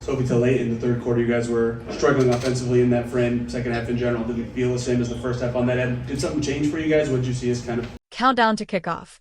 Toby, till late in the third quarter, you guys were struggling offensively in that frame. Second half in general didn't feel the same as the first half on that end. Did something change for you guys? What did you see as kind of... Countdown to kickoff.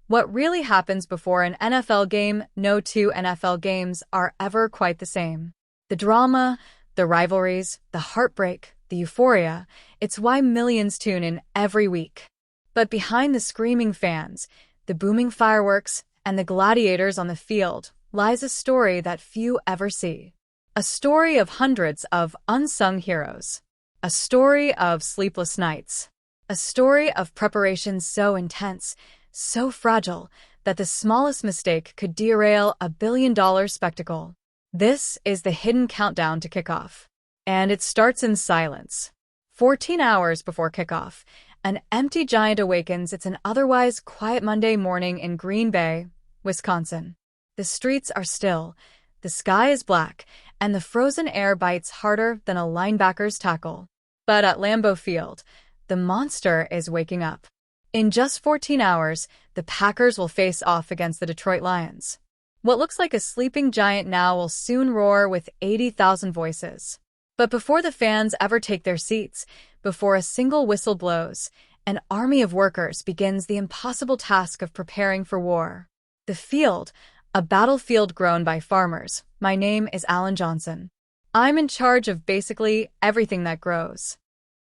What really happens before an NFL game? No two NFL games are ever quite the same. The drama, the rivalries, the heartbreak, the euphoria, it's why millions tune in every week. But behind the screaming fans, the booming fireworks, and the gladiators on the field lies a story that few ever see. A story of hundreds of unsung heroes. A story of sleepless nights. A story of preparation so intense, so fragile, that the smallest mistake could derail a billion-dollar spectacle. This is the hidden countdown to kickoff. And it starts in silence. 14 hours before kickoff, an empty giant awakens. It's an otherwise quiet Monday morning in Green Bay, Wisconsin. The streets are still, the sky is black, and the frozen air bites harder than a linebacker's tackle. But at Lambeau Field, the monster is waking up. In just 14 hours, the Packers will face off against the Detroit Lions. What looks like a sleeping giant now will soon roar with 80,000 voices. But before the fans ever take their seats, before a single whistle blows, an army of workers begins the impossible task of preparing for war. The field, a battlefield grown by farmers. My name is Alan Johnson. I'm in charge of basically everything that grows.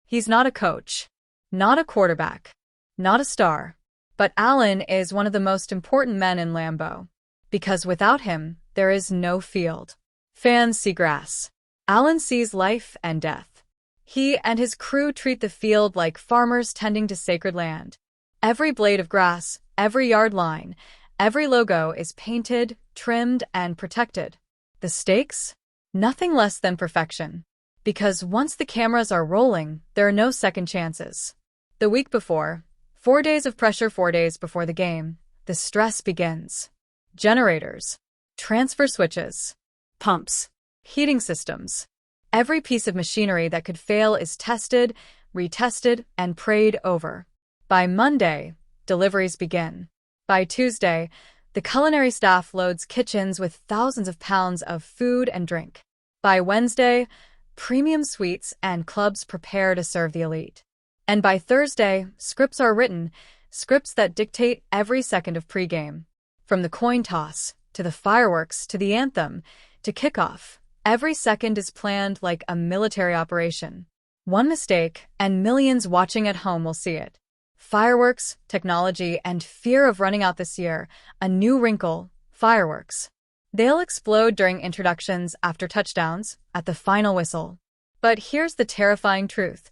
He's not a coach, not a quarterback, not a star, but Alan is one of the most important men in Lambeau. Because without him, there is no field. Fans see grass. Alan sees life and death. He and his crew treat the field like farmers tending to sacred land. Every blade of grass, every yard line, every logo is painted, trimmed, and protected. The stakes? Nothing less than perfection. Because once the cameras are rolling, there are no second chances. The week before, 4 days of pressure, 4 days before the game, the stress begins. Generators, transfer switches, pumps, heating systems. Every piece of machinery that could fail is tested, retested, and prayed over. By Monday, deliveries begin. By Tuesday, the culinary staff loads kitchens with thousands of pounds of food and drink. By Wednesday, premium suites and clubs prepare to serve the elite. And by Thursday, scripts are written, scripts that dictate every second of pregame. From the coin toss, to the fireworks, to the anthem, to kickoff, every second is planned like a military operation. One mistake, and millions watching at home will see it. Fireworks, technology, and fear of running out this year. A new wrinkle, fireworks. They'll explode during introductions, after touchdowns, at the final whistle. But here's the terrifying truth.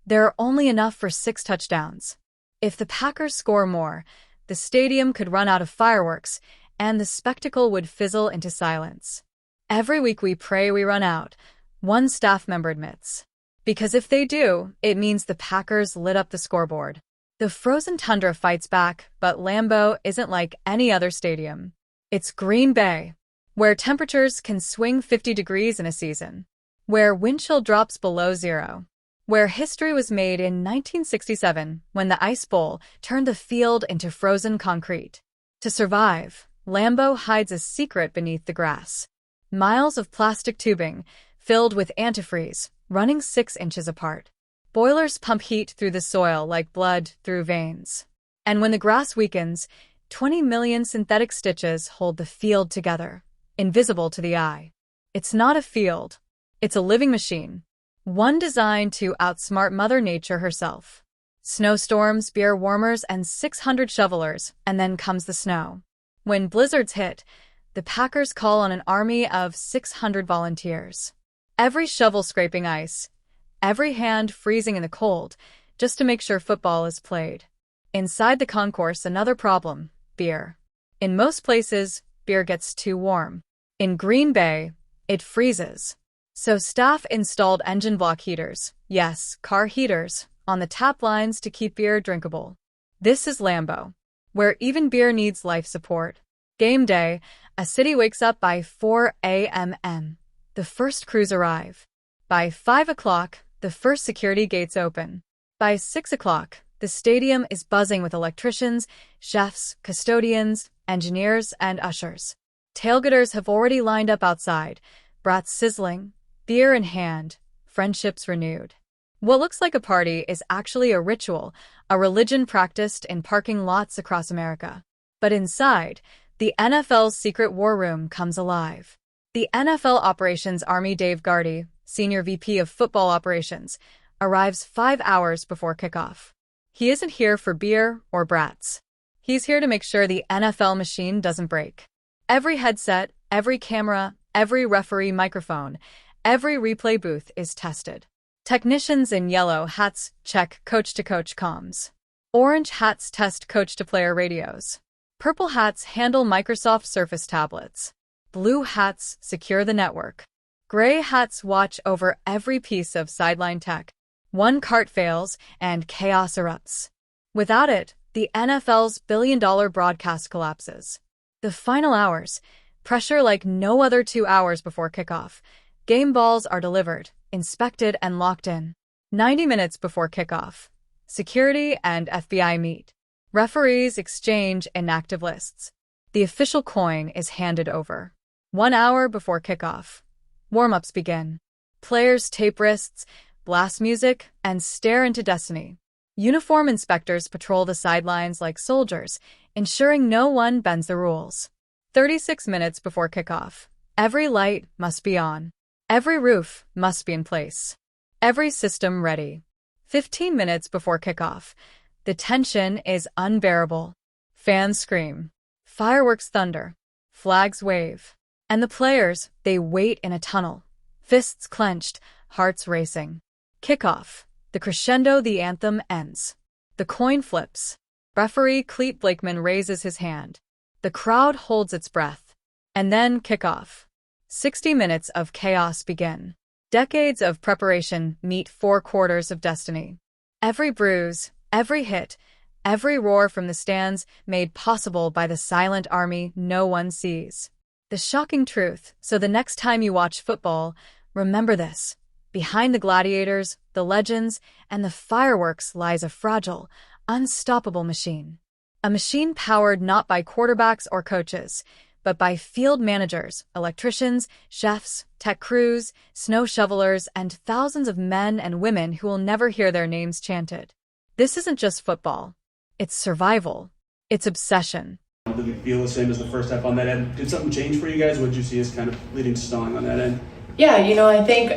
There are only enough for 6 touchdowns. If the Packers score more, the stadium could run out of fireworks, and the spectacle would fizzle into silence. Every week we pray we run out, one staff member admits. Because if they do, it means the Packers lit up the scoreboard. The frozen tundra fights back, but Lambeau isn't like any other stadium. It's Green Bay, where temperatures can swing 50 degrees in a season, where wind chill drops below zero, where history was made in 1967 when the Ice Bowl turned the field into frozen concrete. To survive, Lambeau hides a secret beneath the grass. Miles of plastic tubing, filled with antifreeze, running 6 inches apart. Boilers pump heat through the soil like blood through veins. And when the grass weakens, 20 million synthetic stitches hold the field together, invisible to the eye. It's not a field. It's a living machine. One designed to outsmart Mother Nature herself. Snowstorms, beer warmers, and 600 shovelers, and then comes the snow. When blizzards hit, the Packers call on an army of 600 volunteers. Every shovel scraping ice, every hand freezing in the cold, just to make sure football is played. Inside the concourse, another problem, beer. In most places, beer gets too warm. In Green Bay, it freezes. So staff installed engine block heaters, yes, car heaters, on the tap lines to keep beer drinkable. This is Lambeau, where even beer needs life support. Game day, a city wakes up by 4 a.m. The first crews arrive. By 5 o'clock, the first security gates open. By 6 o'clock, the stadium is buzzing with electricians, chefs, custodians, engineers, and ushers. Tailgaters have already lined up outside, brats sizzling, beer in hand, friendships renewed. What looks like a party is actually a ritual, a religion practiced in parking lots across America. But inside, the NFL's secret war room comes alive. The NFL Operations Army Dave Gardy, Senior VP of Football Operations, arrives 5 hours before kickoff. He isn't here for beer or brats. He's here to make sure the NFL machine doesn't break. Every headset, every camera, every referee microphone, every replay booth is tested. Technicians in yellow hats check coach-to-coach comms. Orange hats test coach-to-player radios. Purple hats handle Microsoft Surface tablets. Blue hats secure the network. Gray hats watch over every piece of sideline tech. One cart fails, and chaos erupts. Without it, the NFL's billion-dollar broadcast collapses. The final hours, pressure like no other 2 hours before kickoff. Game balls are delivered, inspected, and locked in. 90 minutes before kickoff, security and FBI meet. Referees exchange inactive lists. The official coin is handed over. 1 hour before kickoff, warm-ups begin. Players tape wrists, blast music, and stare into destiny. Uniform inspectors patrol the sidelines like soldiers, ensuring no one bends the rules. 36 minutes before kickoff, every light must be on. Every roof must be in place. Every system ready. 15 minutes before kickoff, the tension is unbearable. Fans scream. Fireworks thunder. Flags wave. And the players, they wait in a tunnel. Fists clenched, hearts racing. Kickoff. The crescendo, the anthem ends. The coin flips. Referee Clete Blakeman raises his hand. The crowd holds its breath. And then kickoff. 60 minutes of chaos begin. Decades of preparation meet 4 quarters of destiny. Every bruise, every hit, every roar from the stands made possible by the silent army no one sees. The shocking truth, so the next time you watch football, remember this. Behind the gladiators, the legends, and the fireworks lies a fragile, unstoppable machine. A machine powered not by quarterbacks or coaches, but by field managers, electricians, chefs, tech crews, snow shovelers, and thousands of men and women who will never hear their names chanted. This isn't just football. It's survival. It's obsession. Did we feel the same as the first half on that end? Did something change for you guys? What did you see as kind of leading to stalling on that end? Yeah, I think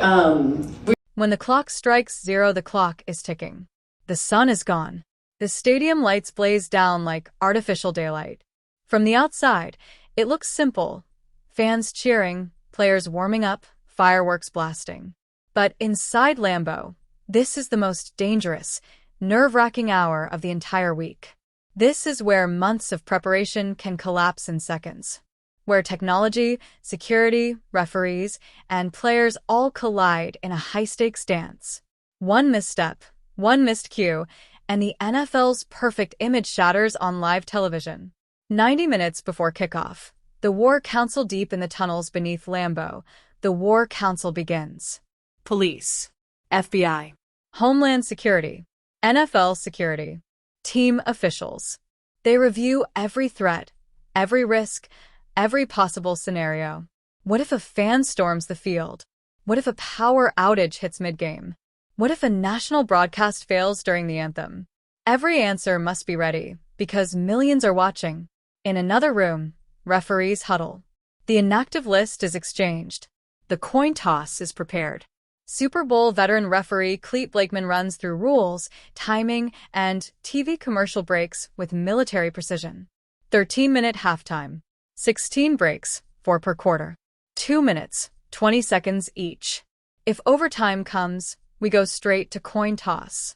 When the clock strikes 0, the clock is ticking. The sun is gone. The stadium lights blaze down like artificial daylight. From the outside, it looks simple. Fans cheering, players warming up, fireworks blasting. But inside Lambeau, this is the most dangerous, nerve-wracking hour of the entire week. This is where months of preparation can collapse in seconds. Where technology, security, referees, and players all collide in a high-stakes dance. One misstep, one missed cue, and the NFL's perfect image shatters on live television. 90 minutes before kickoff, the War Council deep in the tunnels beneath Lambeau, the War Council begins. Police, FBI, Homeland Security, NFL security, team officials. They review every threat, every risk, every possible scenario. What if a fan storms the field? What if a power outage hits mid-game? What if a national broadcast fails during the anthem? Every answer must be ready, because millions are watching. In another room, referees huddle. The inactive list is exchanged. The coin toss is prepared. Super Bowl veteran referee Clete Blakeman runs through rules, timing, and TV commercial breaks with military precision. 13-minute halftime. 16 breaks, 4 per quarter. 2 minutes, 20 seconds each. If overtime comes, we go straight to coin toss.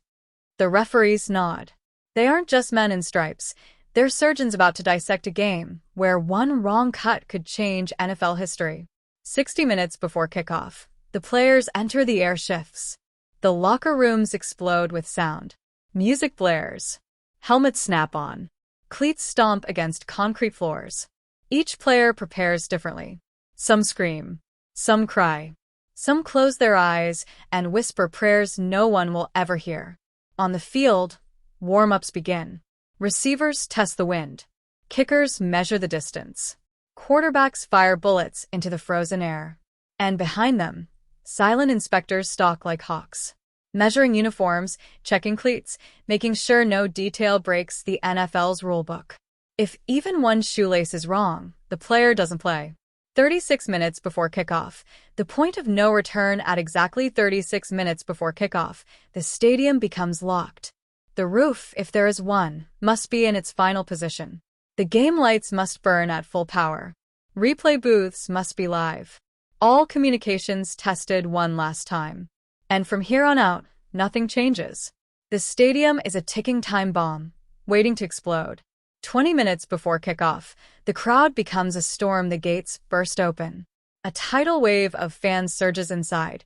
The referees nod. They aren't just men in stripes. They're surgeons about to dissect a game where one wrong cut could change NFL history. 60 minutes before kickoff, the players enter the air shifts. The locker rooms explode with sound. Music blares. Helmets snap on. Cleats stomp against concrete floors. Each player prepares differently. Some scream. Some cry. Some close their eyes and whisper prayers no one will ever hear. On the field, warm-ups begin. Receivers test the wind. Kickers measure the distance. Quarterbacks fire bullets into the frozen air. And behind them, silent inspectors stalk like hawks, measuring uniforms, checking cleats, making sure no detail breaks the NFL's rulebook. If even one shoelace is wrong, the player doesn't play. 36 minutes before kickoff. The point of no return at exactly 36 minutes before kickoff, the stadium becomes locked. The roof, if there is one, must be in its final position. The game lights must burn at full power. Replay booths must be live. All communications tested one last time. And from here on out, nothing changes. The stadium is a ticking time bomb, waiting to explode. 20 minutes before kickoff, the crowd becomes a storm. The gates burst open. A tidal wave of fans surges inside,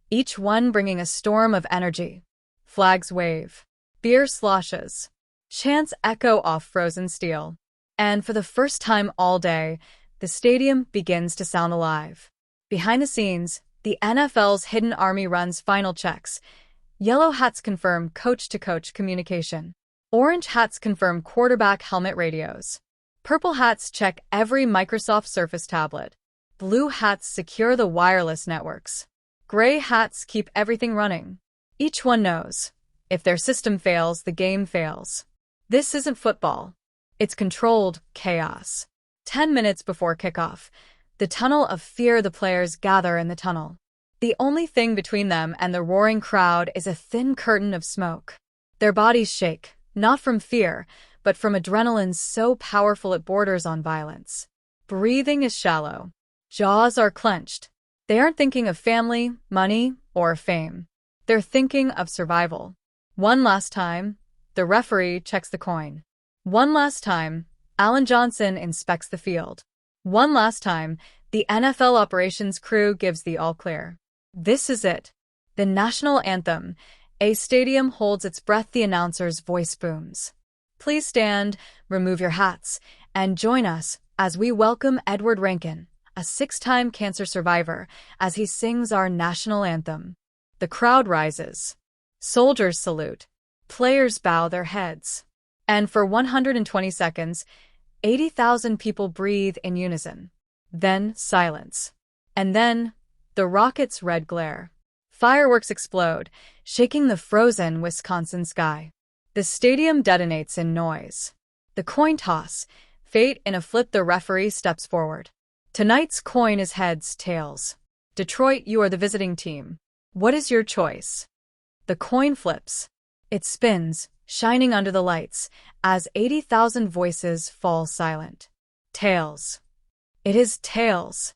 each one bringing a storm of energy. Flags wave. Beer sloshes. Chants echo off frozen steel. And for the first time all day, the stadium begins to sound alive. Behind the scenes, the NFL's hidden army runs final checks. Yellow hats confirm coach-to-coach communication. Orange hats confirm quarterback helmet radios. Purple hats check every Microsoft Surface tablet. Blue hats secure the wireless networks. Gray hats keep everything running. Each one knows, if their system fails, the game fails. This isn't football. It's controlled chaos. 10 minutes before kickoff, the tunnel of fear. The players gather in the tunnel. The only thing between them and the roaring crowd is a thin curtain of smoke. Their bodies shake. Not from fear, but from adrenaline so powerful it borders on violence. Breathing is shallow. Jaws are clenched. They aren't thinking of family, money, or fame. They're thinking of survival. One last time, the referee checks the coin. One last time, Alan Johnson inspects the field. One last time, the NFL operations crew gives the all-clear. This is it. The national anthem. A stadium holds its breath. The announcer's voice booms. Please stand, remove your hats, and join us as we welcome Edward Rankin, a 6-time cancer survivor, as he sings our national anthem. The crowd rises. Soldiers salute. Players bow their heads. And for 120 seconds, 80,000 people breathe in unison. Then silence. And then the rocket's red glare. Fireworks explode, shaking the frozen Wisconsin sky. The stadium detonates in noise. The coin toss. Fate in a flip. The referee steps forward. Tonight's coin is heads, tails. Detroit, you are the visiting team. What is your choice? The coin flips. It spins, shining under the lights, as 80,000 voices fall silent. Tails. It is tails.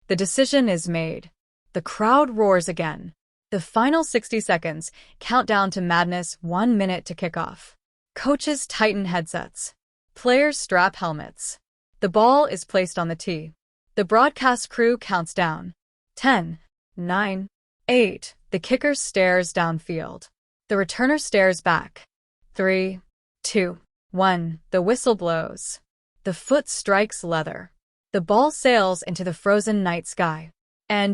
The decision is made. The crowd roars again. The final 60 seconds count down to madness. 1 minute to kickoff. Coaches tighten headsets. Players strap helmets. The ball is placed on the tee. The broadcast crew counts down. 10, 9, 8. The kicker stares downfield. The returner stares back. 3, 2, 1. The whistle blows. The foot strikes leather. The ball sails into the frozen night sky. And